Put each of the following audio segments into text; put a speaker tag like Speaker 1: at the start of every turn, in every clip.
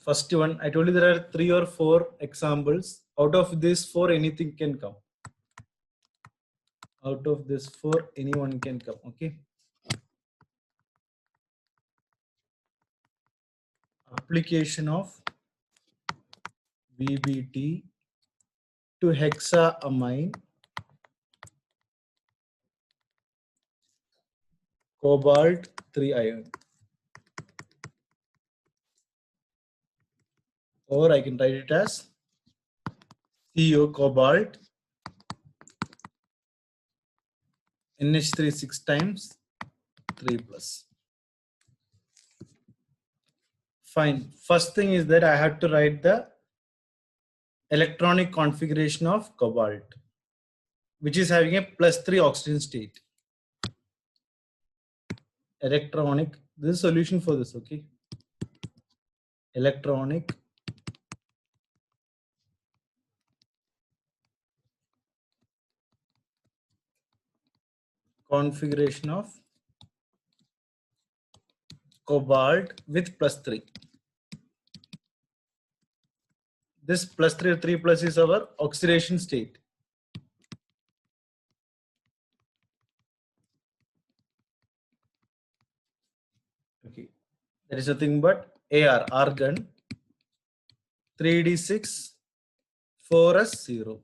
Speaker 1: First one, I told you there are 3 or 4 examples. Out of these 4, anything can come. Out of this 4, anyone can come. Okay. Application of VBT to hexaamine cobalt 3 ion. Or I can write it as CO cobalt NH3 6 times 3 plus. Fine. First thing is that I have to write the electronic configuration of cobalt, which is having a +3 oxygen state. Electronic, this is solution for this, okay? Electronic configuration of cobalt with +3. This +3 or 3 plus is our oxidation state. Okay, that is nothing but AR, argon, 3d6, 4s0.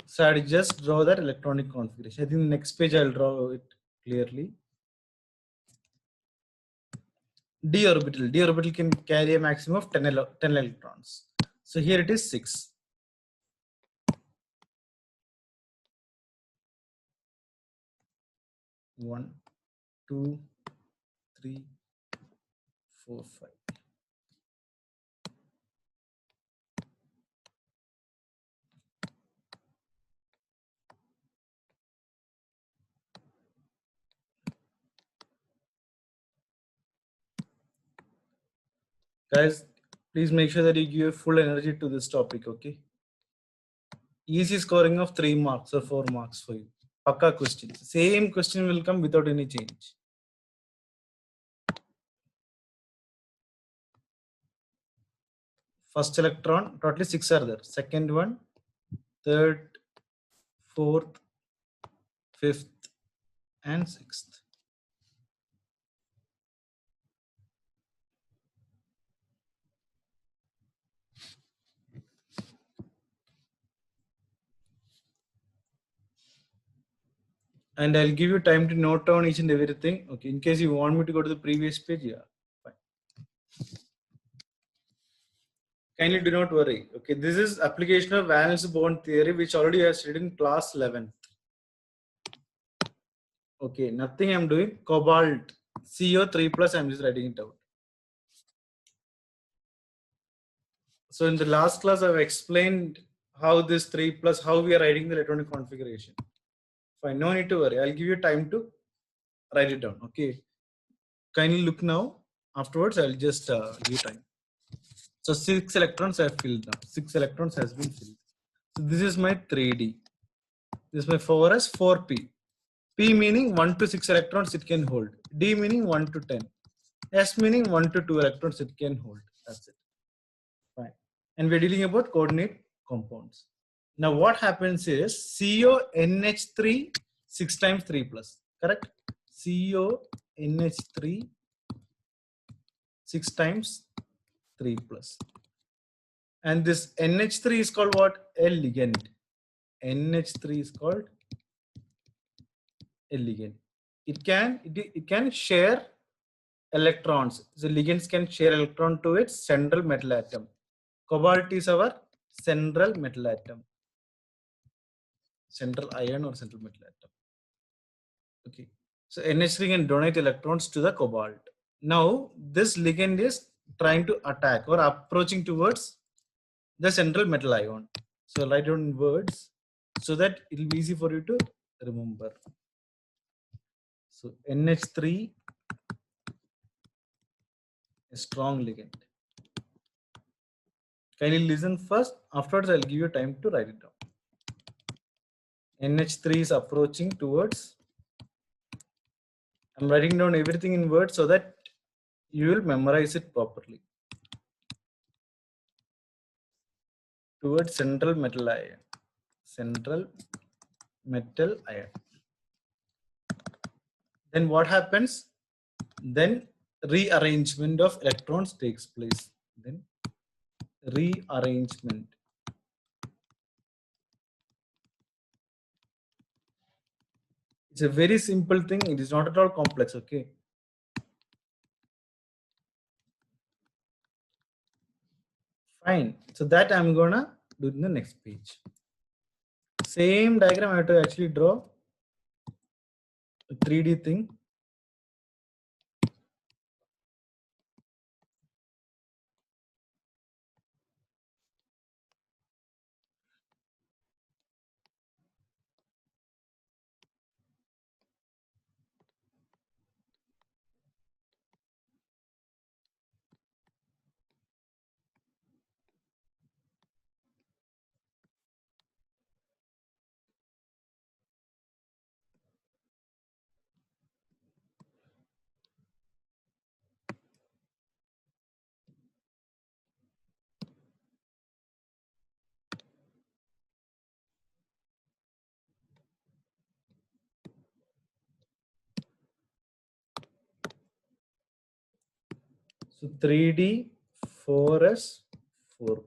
Speaker 1: So I just draw that electronic configuration. I think next page I'll draw it clearly. D orbital can carry a maximum of 10 electrons. So here it is 6. One, 2, 3, 4, 5. Guys, please make sure that you give full energy to this topic, okay? Easy scoring of 3 marks or 4 marks for you. Pakka question. Same question will come without any change. First electron, totally 6 are there. Second one, third, fourth, fifth, and sixth. And I'll give you time to note down each and everything. Okay, in case you want me to go to the previous page, yeah, fine. Kindly do not worry. Okay, this is application of valence bond theory, which already I studied in class 11. Okay, nothing I'm doing. Cobalt, CO3 plus, I'm just writing it out. So in the last class, I've explained how this 3 plus, how we are writing the electronic configuration. Fine, no need to worry. I'll give you time to write it down. Okay, kindly look now. Afterwards, I'll just give you time. So 6 electrons have filled now. 6 electrons has been filled. So this is my 3D. This is my 4s, 4p. P meaning 1 to 6 electrons it can hold. D meaning 1 to 10. S meaning 1 to 2 electrons it can hold. That's it. Fine. And we're dealing about coordinate compounds. Now what happens is CONH3 6 times 3 plus. Correct? CONH3 6 times 3 plus. And this NH3 is called what? A ligand. NH3 is called a ligand. It can share electrons. The ligands can share electron to its central metal atom. Cobalt is our central metal atom. Central ion or central metal atom. Okay. So NH3 can donate electrons to the cobalt. Now this ligand is trying to attack or approaching towards the central metal ion. So write down in words so that it will be easy for you to remember. So NH3, a strong ligand. Kindly listen first. Afterwards, I'll give you time to write it down. NH3 is approaching towards. I'm writing down everything in words so that you will memorize it properly. towards central metal ion. Central metal ion. Then what happens? Then rearrangement of electrons takes place. Then rearrangement. It's a very simple thing. It is not at all complex. Okay. Fine. So that I'm gonna do in the next page. Same diagram I have to actually draw a 3D thing. So 3D, 4S, 4P.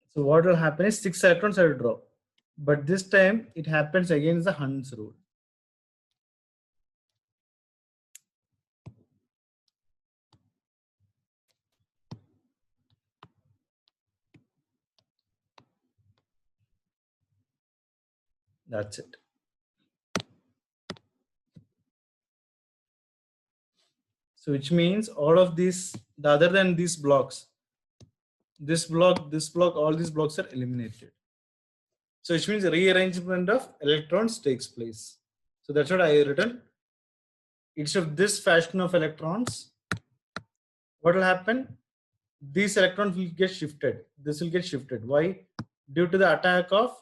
Speaker 1: So what will happen is 6 electrons I will draw. But this time it happens against the Hund's rule. That's it. So which means all of these, other than these blocks, this block, all these blocks are eliminated. So which means rearrangement of electrons takes place. So that's what I written. Instead of this fashion of electrons, what will happen? These electrons will get shifted. This will get shifted. Why? Due to the attack of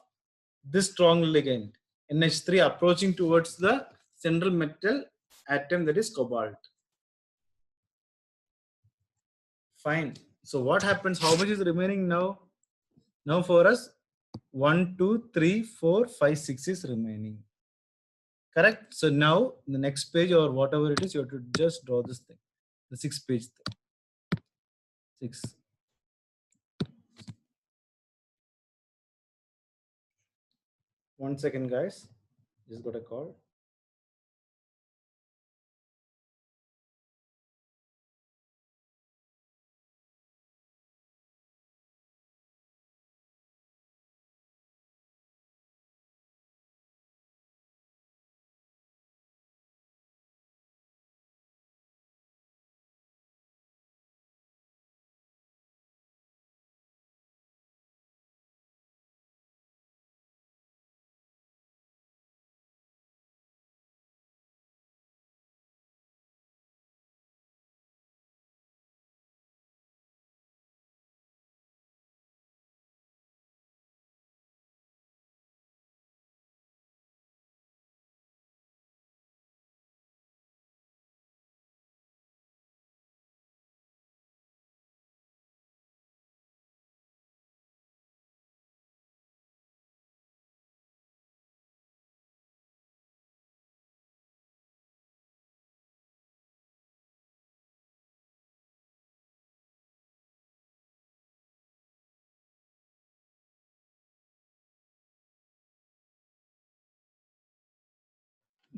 Speaker 1: this strong ligand, NH3, approaching towards the central metal atom, that is cobalt. Fine. So what happens? How much is remaining now? Now for us, 1, 2, 3, 4, 5, 6 is remaining. Correct? So now the next page or whatever it is, you have to just draw this thing. The 6th page thing. 6. One second, guys. Just got a call.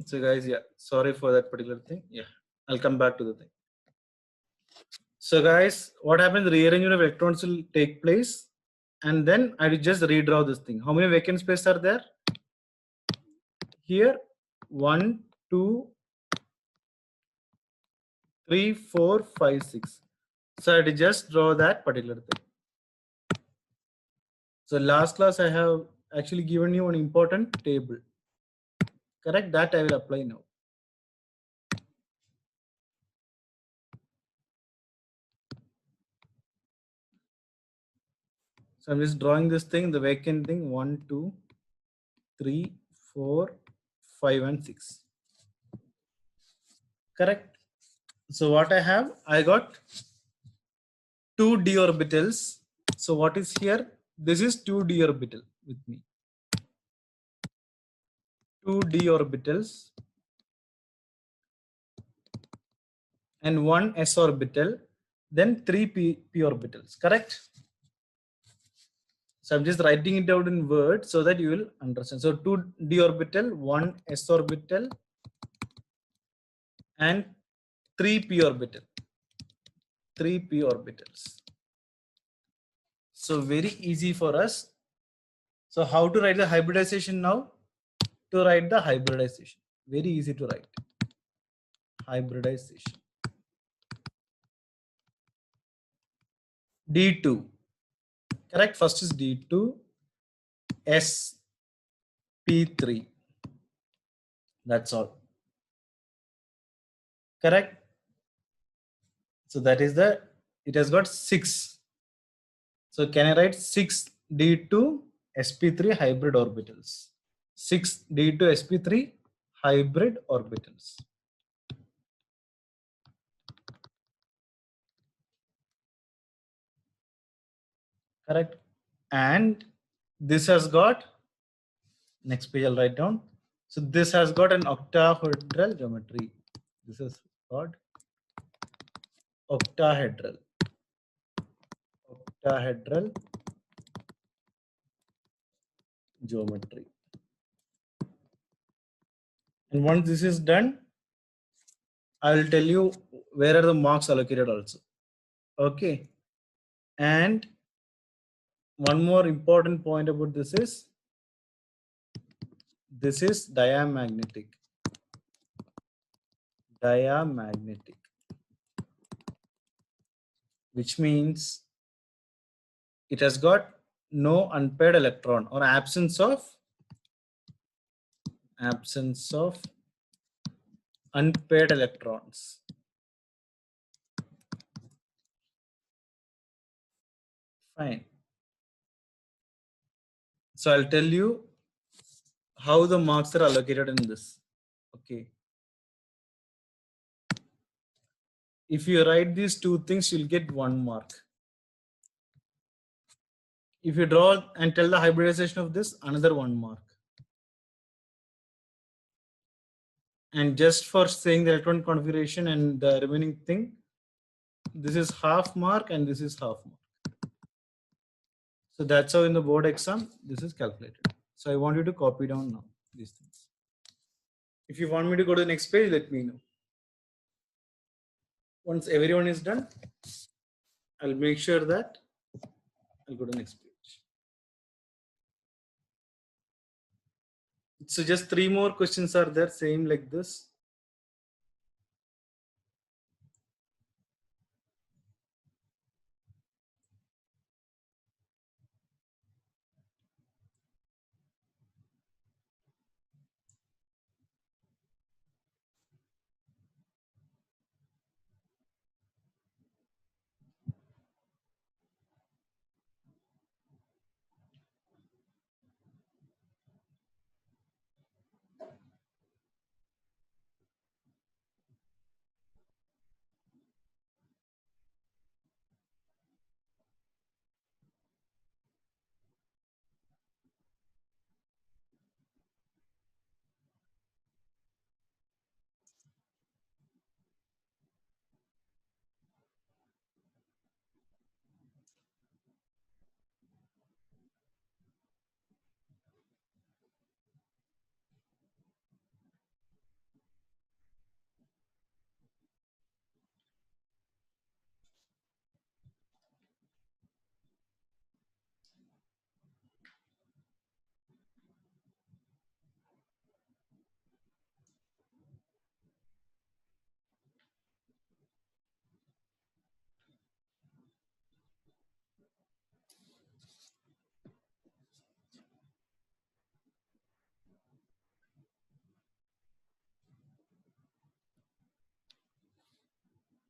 Speaker 1: So guys, yeah, sorry for that particular thing. Yeah, I'll come back to the thing. So guys, what happens? Rearrangement of electrons will take place, and then I will just redraw this thing. How many vacant spaces are there? Here, 1, 2, 3, 4, 5, 6. So I will just draw that particular thing. So last class I have actually given you an important table. Correct? That I will apply now. So I'm just drawing this thing, the vacant thing, 1, 2, 3, 4, 5, and 6. Correct. So what I have, I got two d orbitals. So what is here? This is 2d orbital with me. 2d orbitals and one s orbital, then three p orbitals. Correct. So I'm just writing it out in words so that you will understand. So 2d orbital, one s orbital, and three p orbital. Three p orbitals. So very easy for us. So how to write the hybridization now? To write the hybridization. Very easy to write. Hybridization. D2. Correct. First is D2. SP3. That's all. Correct. So that is the, it has got 6. So can I write 6 D2 SP3 hybrid orbitals? 6 D2 SP3 hybrid orbitals. Correct. And this has got, next page I'll write down. So this has got an octahedral geometry. This is got octahedral. Octahedral geometry. And once this is done, I will tell you where are the marks allocated also. Okay. And one more important point about this is diamagnetic. Diamagnetic. Which means it has got no unpaired electron or absence of unpaired electrons. Fine. So I'll tell you how the marks are allocated in this. Okay. If you write these two things, you'll get 1 mark. If you draw and tell the hybridization of this, another 1 mark. And just for saying the electron configuration and the remaining thing, this is half mark and this is half mark. So that's how in the board exam, this is calculated. So I want you to copy down now these things. If you want me to go to the next page, let me know. Once everyone is done, I'll make sure that I'll go to the next page. So just 3 more questions are there, same like this.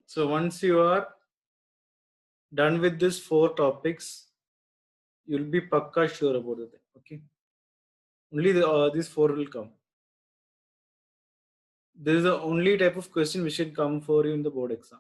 Speaker 1: So once you are done with these 4 topics, you'll be pakka sure about it. Okay. Only these 4 will come. This is the only type of question which should come for you in the board exam.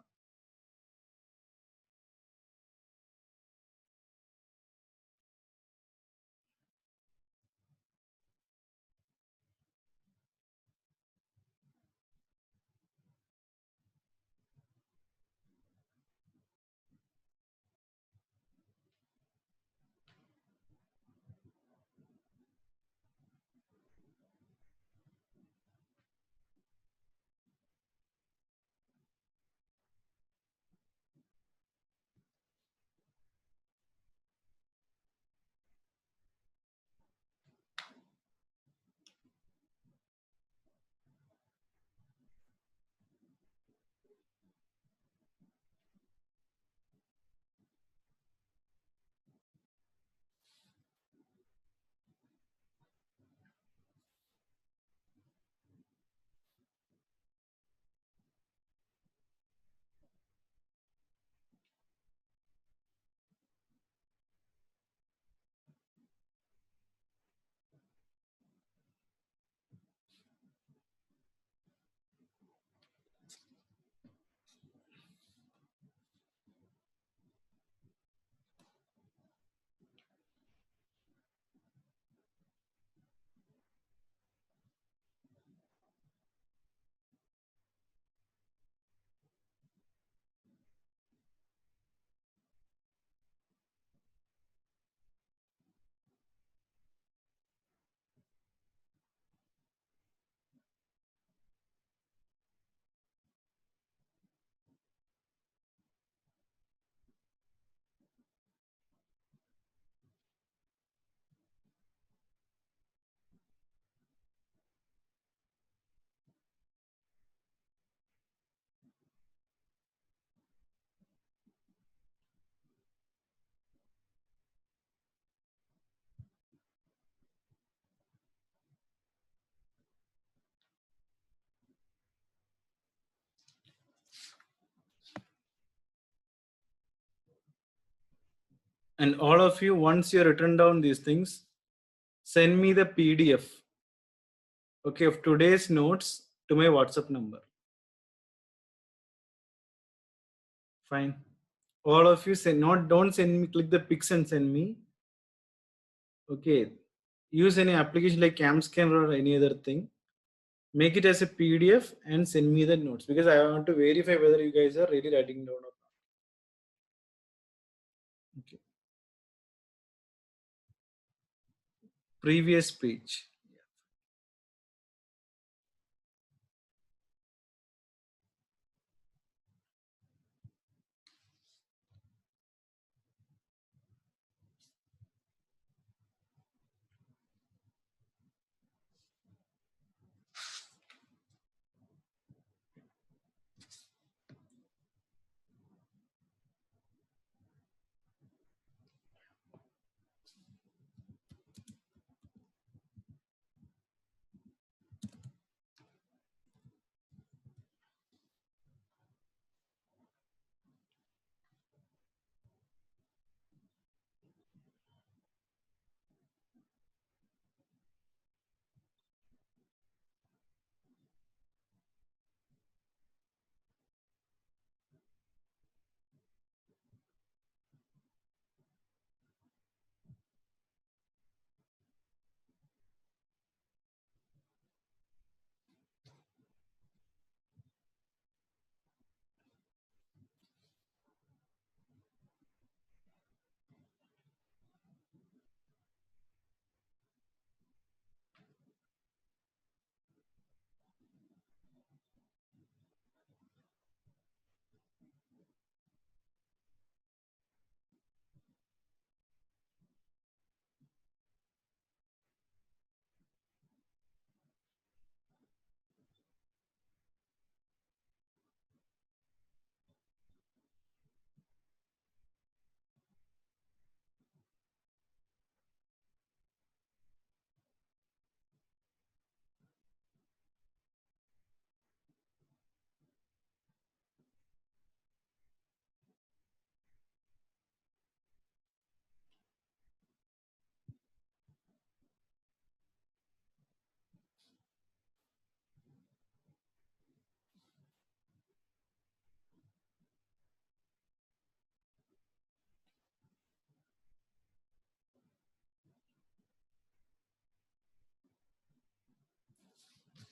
Speaker 1: And all of you, once you written down these things, send me the PDF, okay, of today's notes to my WhatsApp number. Fine. All of you send, not don't send me, click the pics and send me. Okay. Use any application like CamScan or any other thing. Make it as a PDF and send me the notes, because I want to verify whether you guys are really writing down or not. Okay. Previous page.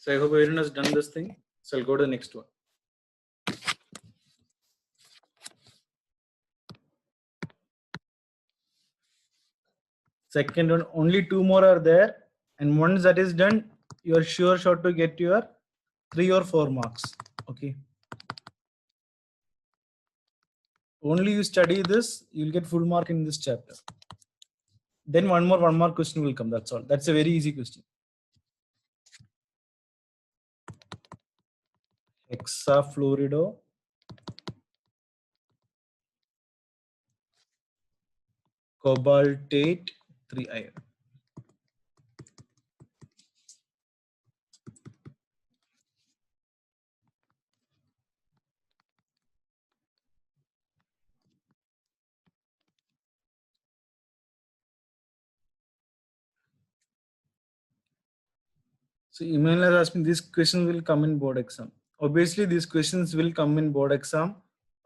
Speaker 1: So I hope everyone has done this thing. So I'll go to the next one. Second one, only two more are there. And once that is done, you are sure to get your 3 or 4 marks. Okay. Only you study this, you'll get full mark in this chapter. Then one more question will come. That's all. That's a very easy question. Hexafluorido cobaltate 3 iron. So Emmanuel has asked me, these questions will come in board exam. Obviously, these questions will come in board exam.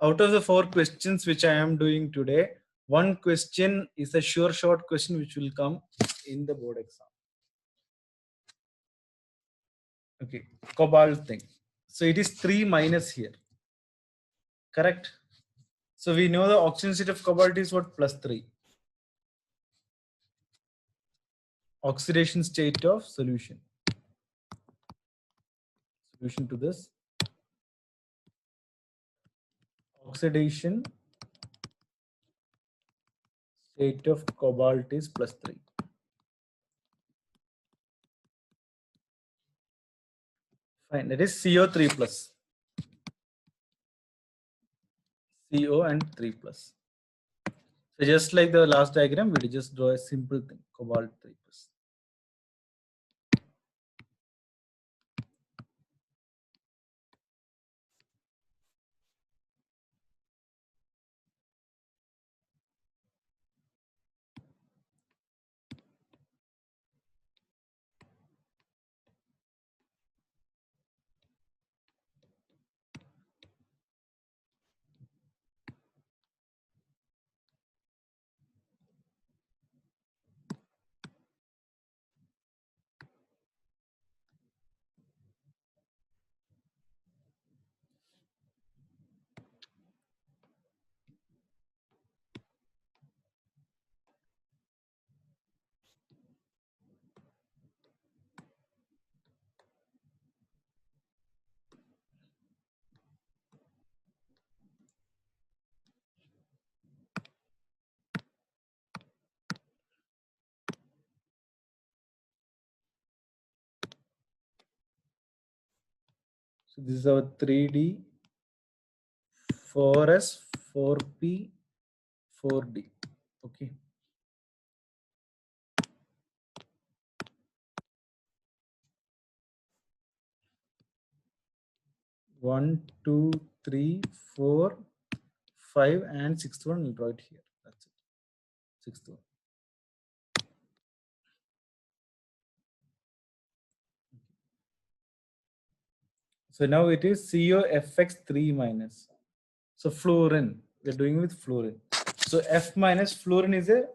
Speaker 1: Out of the 4 questions which I am doing today, one question is a sure short question which will come in the board exam. Okay, cobalt thing. So it is 3 minus here. Correct? So we know the oxygen state of cobalt is what? Plus 3. Oxidation state of solution. Solution to this. Oxidation state of cobalt is plus 3. Fine, that is CO3 plus. CO and 3 plus. So just like the last diagram, we will just draw a simple thing, cobalt 3 plus. So this is our 3D, 4S, 4P, 4D. Okay. One, two, three, 4, 5, and sixth one we'll draw it here. That's it. Sixth one. So now it is COFX3 minus. So fluorine, we're doing with fluorine. So F minus, fluorine is a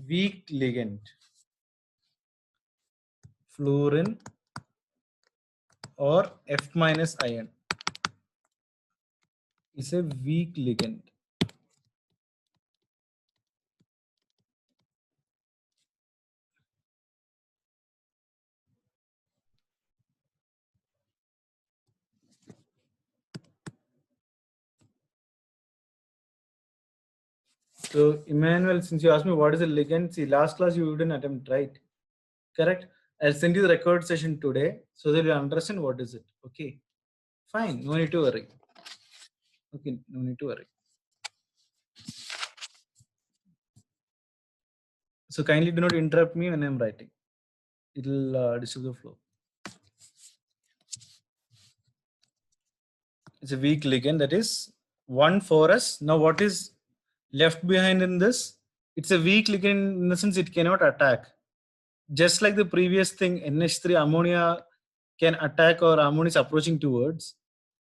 Speaker 1: weak ligand. Fluorine or F minus ion is a weak ligand. So Emmanuel, since you asked me what is a ligand, see last class you didn't attempt, right? Correct. I'll send you the record session today so that you understand what is it. Okay. Fine. No need to worry. Okay. No need to worry. So kindly do not interrupt me when I'm writing. It'll disturb the flow. It's a weak ligand, that is 1 for us. Now what is left behind in this? It's a weak ligand in the sense it cannot attack. Just like the previous thing, NH3 ammonia can attack or ammonia is approaching towards.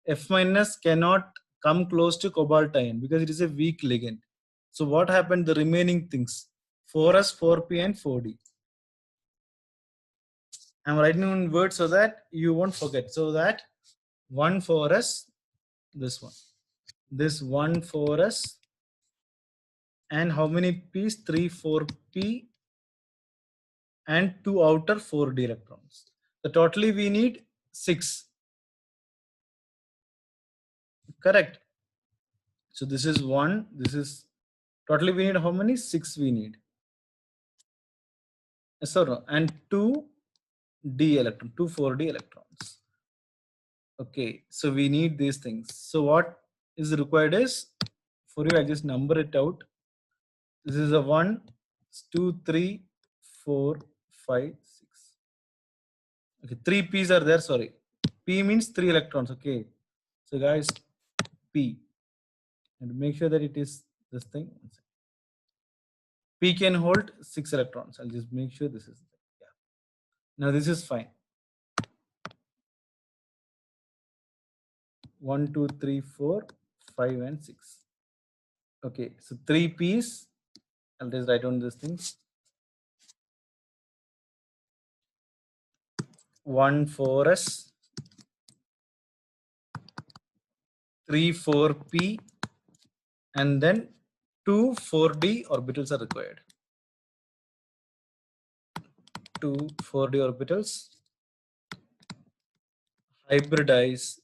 Speaker 1: F minus cannot come close to cobalt ion because it is a weak ligand. So what happened? The remaining things 4s, 4p and 4d. I'm writing in words so that you won't forget. So that 1 for us, this one. This 1 for us, and how many p's? 3, 4p, and 2 outer 4d electrons. So totally we need 6. Correct. So this is 1. This is totally we need how many? 6 we need. Yes or no? And 2 d electron, 2 4d electrons. Okay, so we need these things. So what is required is, for you I just number it out. This is a 1, 2, 3, 4, 5, 6. Okay, 3 p's are there. Sorry, p means 3 electrons. Okay, so guys, p, and make sure that it is this thing. P can hold 6 electrons. I'll just make sure this is, yeah. Now this is fine. 1, 2, 3, 4, 5, and 6. Okay, so 3 p's. I'll just write down these things. 1 for us, 3 4p, and then 2 4d orbitals are required. 2 4d orbitals hybridize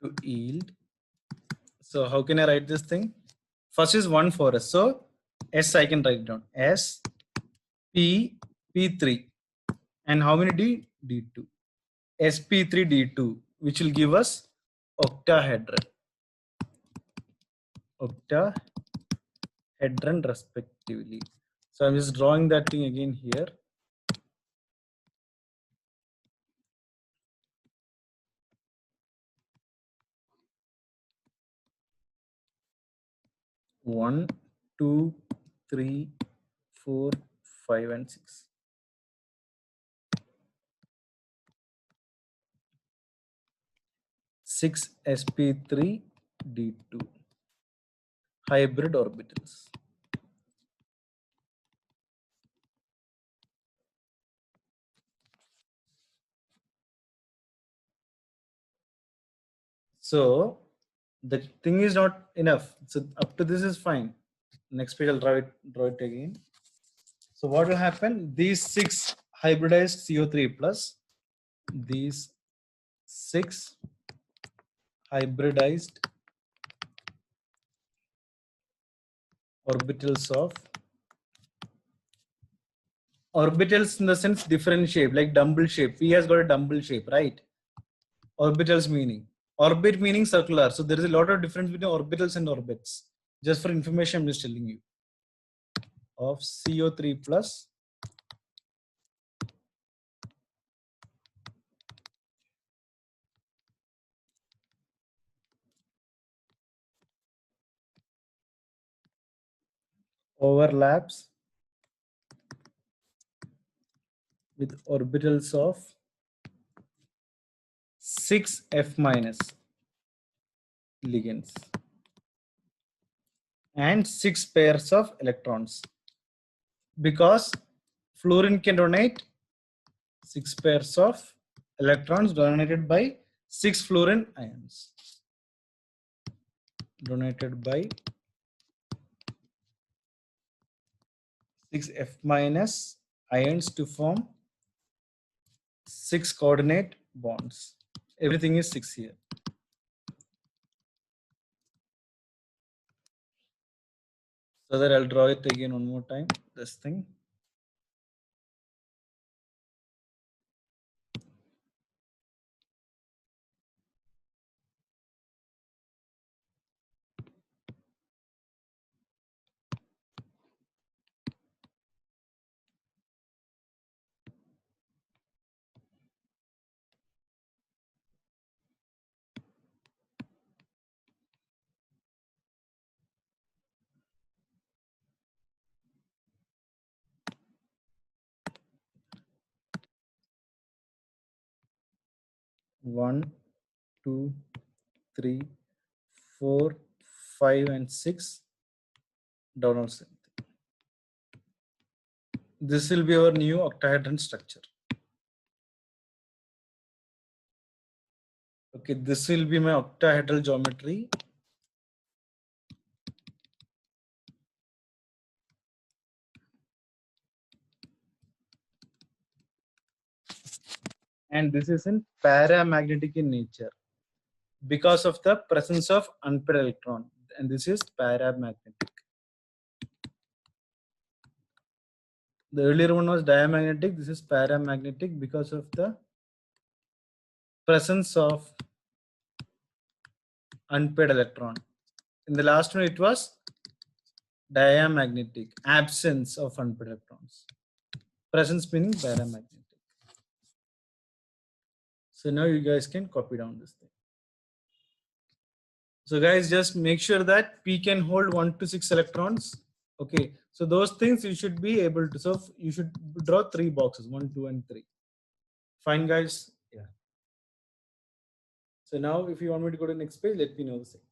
Speaker 1: to yield. So how can I write this thing? First is 1 for us. So S I can write down. S P P3. And how many D? D2. SP3 D2, which will give us octahedron. Octahedron respectively. So I'm just drawing that thing again here. One, 2, 3, 4, 5, and 6. Six sp3 d2 hybrid orbitals. So the thing is not enough. So up to this is fine. Next page I'll draw it again. So what will happen? These 6 hybridized CO3 plus, these 6 hybridized orbitals of, orbitals in the sense different shape, like dumbbell shape. P has got a dumbbell shape, right? Orbitals meaning, orbit meaning circular. So there is a lot of difference between orbitals and orbits. Just for information, I'm just telling you. Of CO3 plus overlaps with orbitals of 6 F minus ligands and 6 pairs of electrons, because fluorine can donate 6 pairs of electrons donated by 6 fluorine ions, donated by 6 F minus ions to form 6 coordinate bonds. Everything is 6 here. So that I'll draw it again one more time, this thing. One, 2, 3, 4, 5, and 6 down on sync. This will be our new octahedron structure. Okay, this will be my octahedral geometry. And this is in paramagnetic in nature because of the presence of unpaired electron. And this is paramagnetic. The earlier one was diamagnetic. This is paramagnetic because of the presence of unpaired electron. In the last one, it was diamagnetic, absence of unpaired electrons. Presence meaning paramagnetic. So now you guys can copy down this thing. So guys, just make sure that P can hold 1 to 6 electrons. Okay, so those things you should be able to. So you should draw 3 boxes, 1, 2, and 3. Fine, guys. Yeah. So now, if you want me to go to the next page, let me know the same.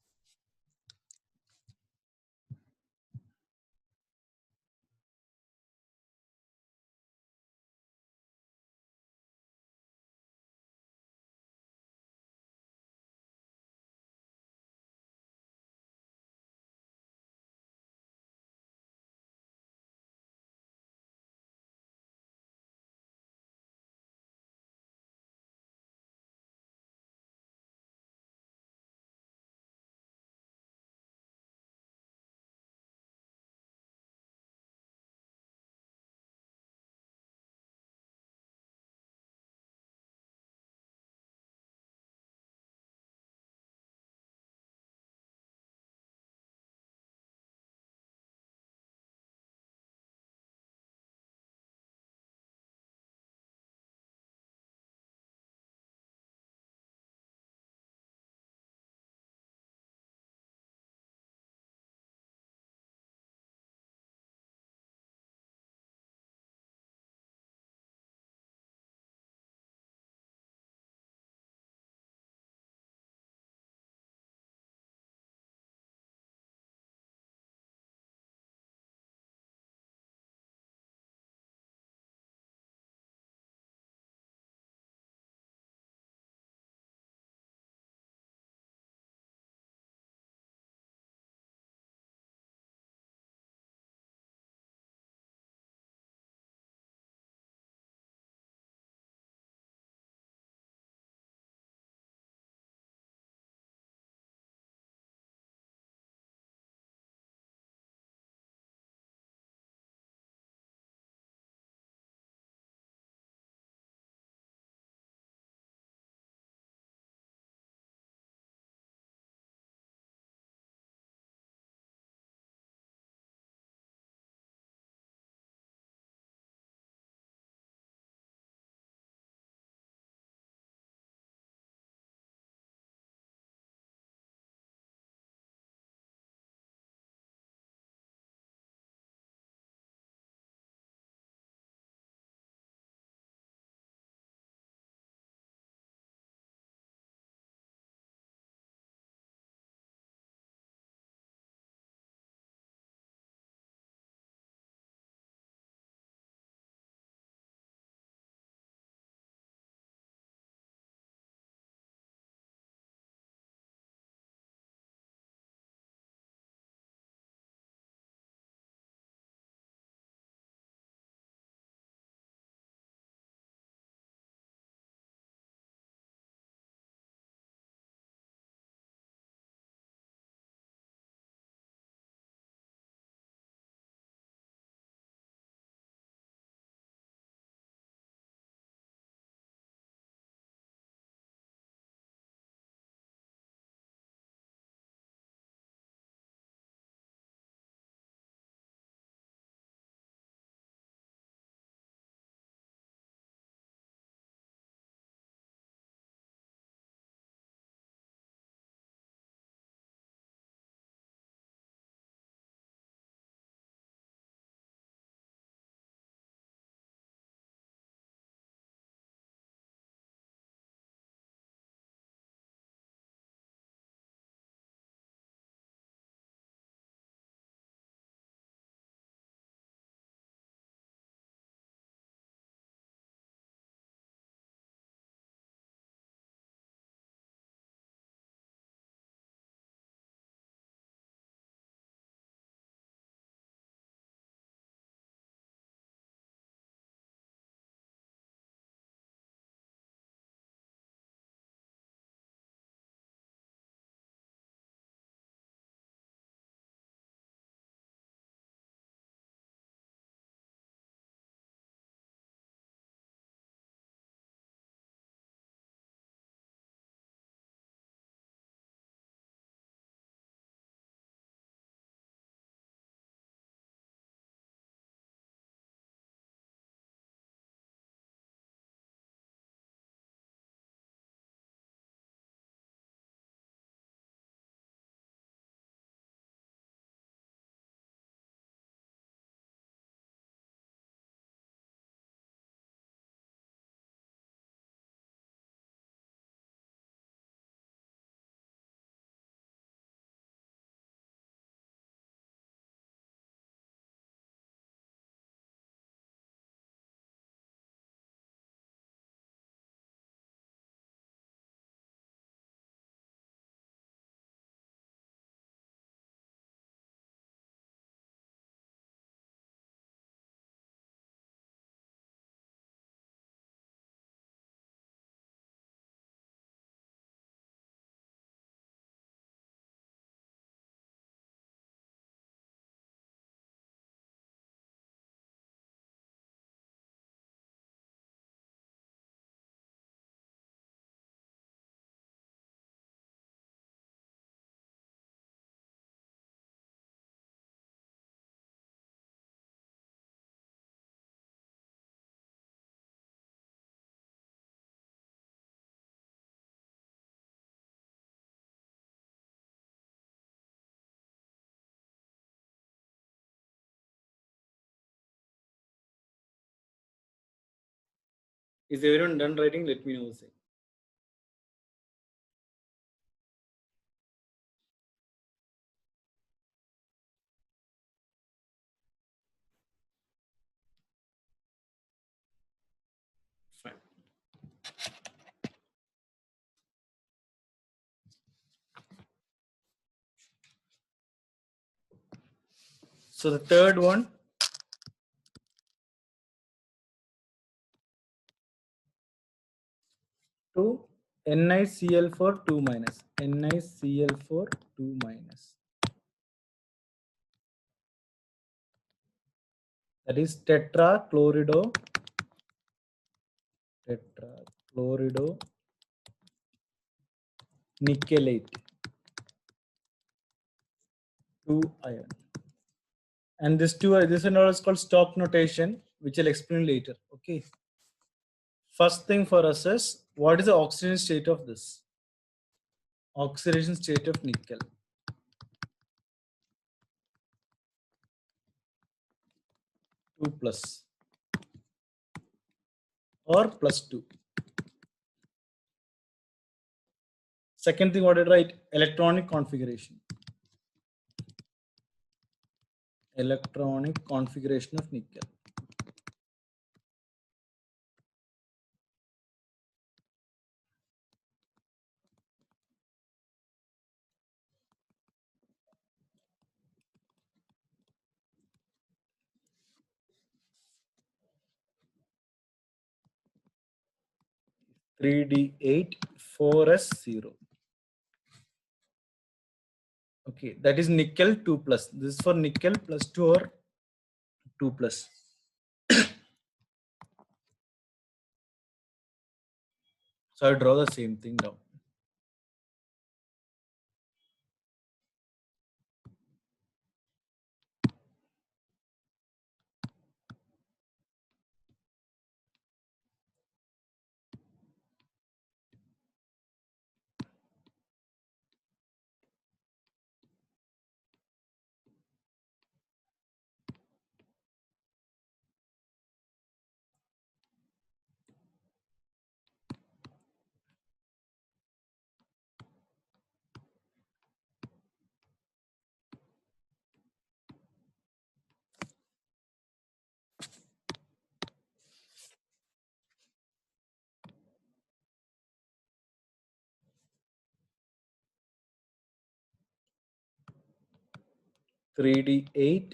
Speaker 1: Is everyone done writing? Let me know. Say. Fine. So the third one, two NiCl4 2 minus NiCl4 2 minus. That is tetrachlorido nickelate 2 ion. And this one is called stock notation, which I'll explain later. Okay. First thing for us is, what is the oxidation state of this? Oxidation state of nickel. 2 plus or plus 2. Second thing, what did I write? Electronic configuration. Electronic configuration of nickel. (3D8 4S0). Okay, that is nickel 2 plus. This is for nickel plus 2 or 2 plus. So I draw the same thing down. (3D8).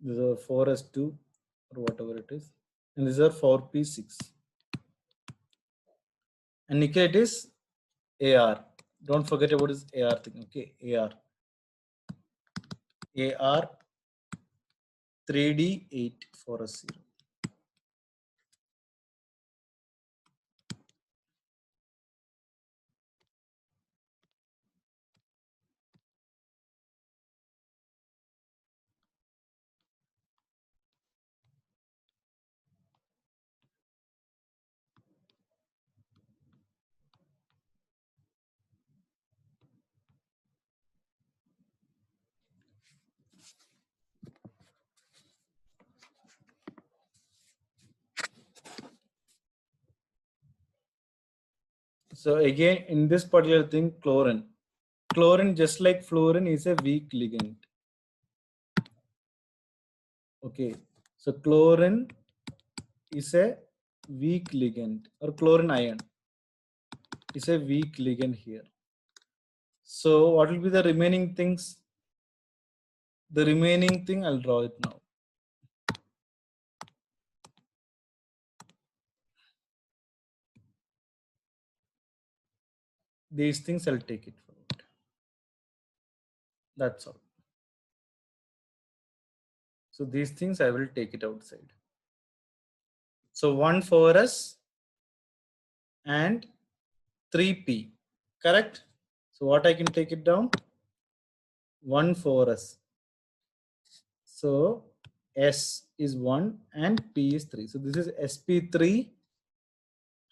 Speaker 1: These are 4S2 or whatever it is. And these are 4P6. And nickel it is AR. Don't forget about this AR thing. Okay, AR. AR 3D8 4S0. So again, in this particular thing, chlorine. Chlorine, just like fluorine, is a weak ligand. Okay, so chlorine is a weak ligand, or chlorine ion is a weak ligand here. So what will be the remaining things? The remaining thing, I'll draw it now. These things I'll take it forward. That's all. So these things I will take it outside. So 1 4S and 3P, correct? So what I can take it down? 1 4S. So S is 1 and P is 3. So this is sp3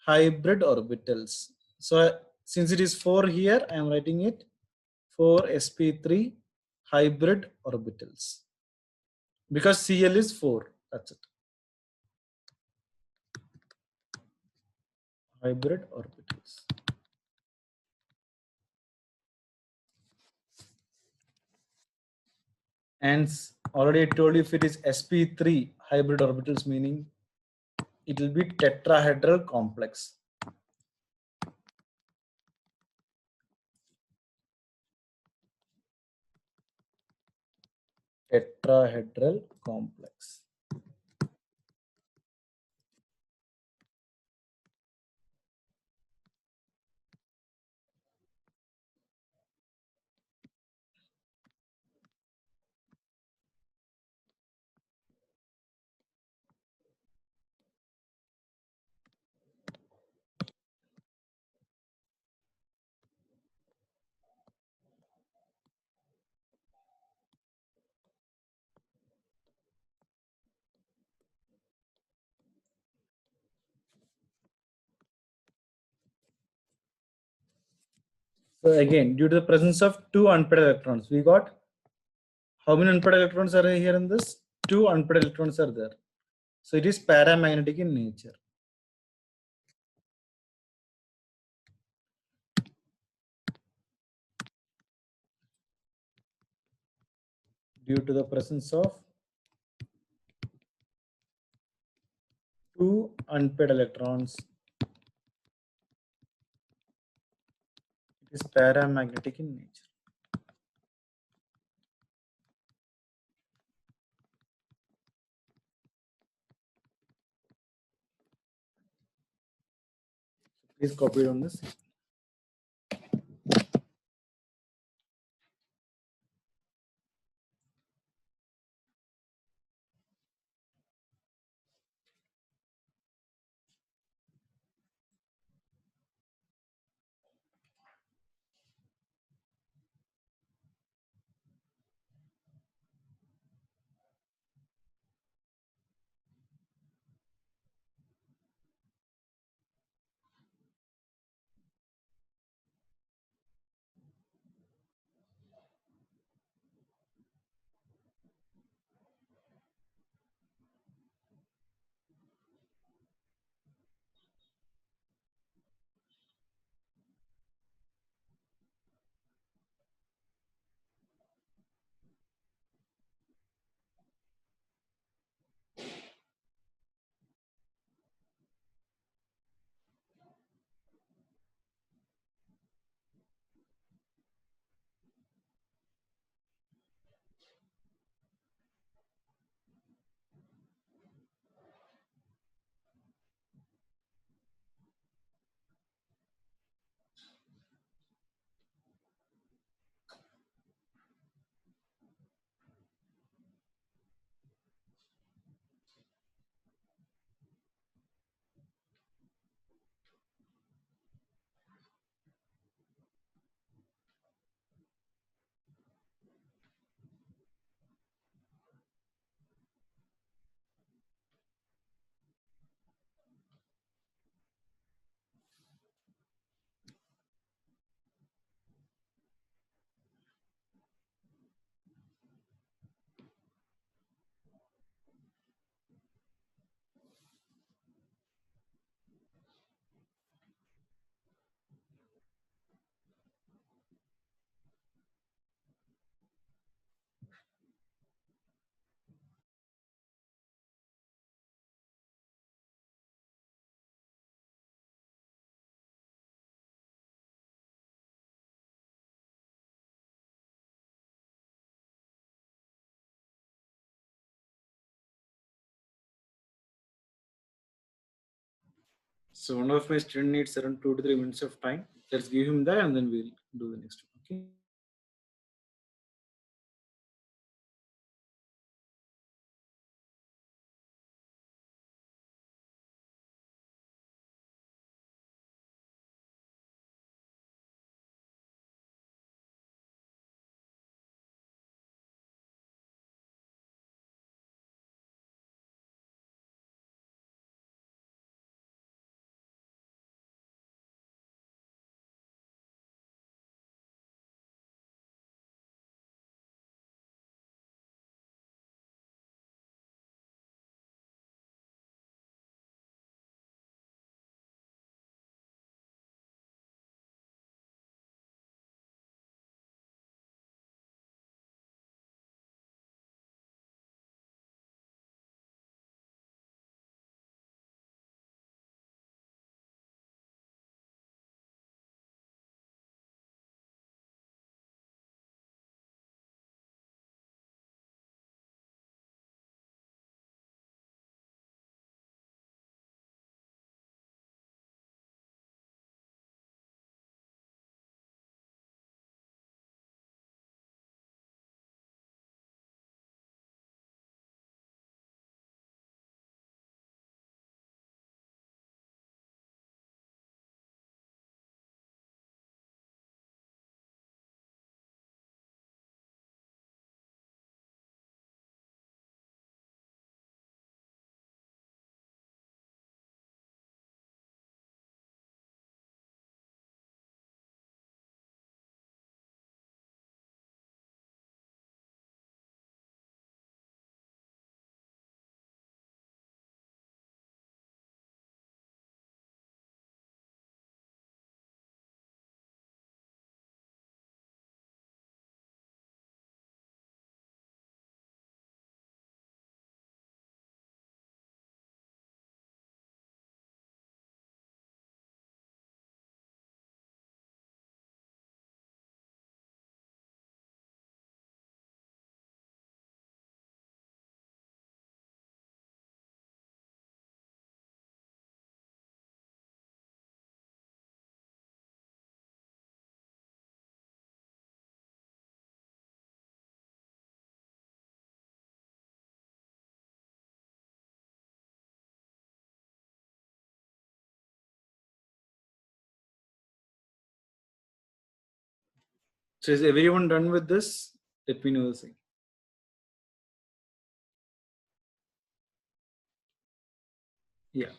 Speaker 1: hybrid orbitals. So since it is 4 here, I am writing it 4 sp3 hybrid orbitals. Because Cl is 4. That's it. hybrid orbitals. And already I told you, if it is sp3 hybrid orbitals, meaning it will be tetrahedral complex. Tetrahedral complex. So again, due to the presence of two unpaired electrons, we got how many unpaired electrons are here in this? Two unpaired electrons are there. So it is paramagnetic in nature. Due to the presence of two unpaired electrons, it is paramagnetic in nature. Please copy it on this. So one of my student needs around 2 to 3 minutes of time. Let's give him that and then we'll do the next one. Okay. So is everyone done with this? Let me know the same. Yeah.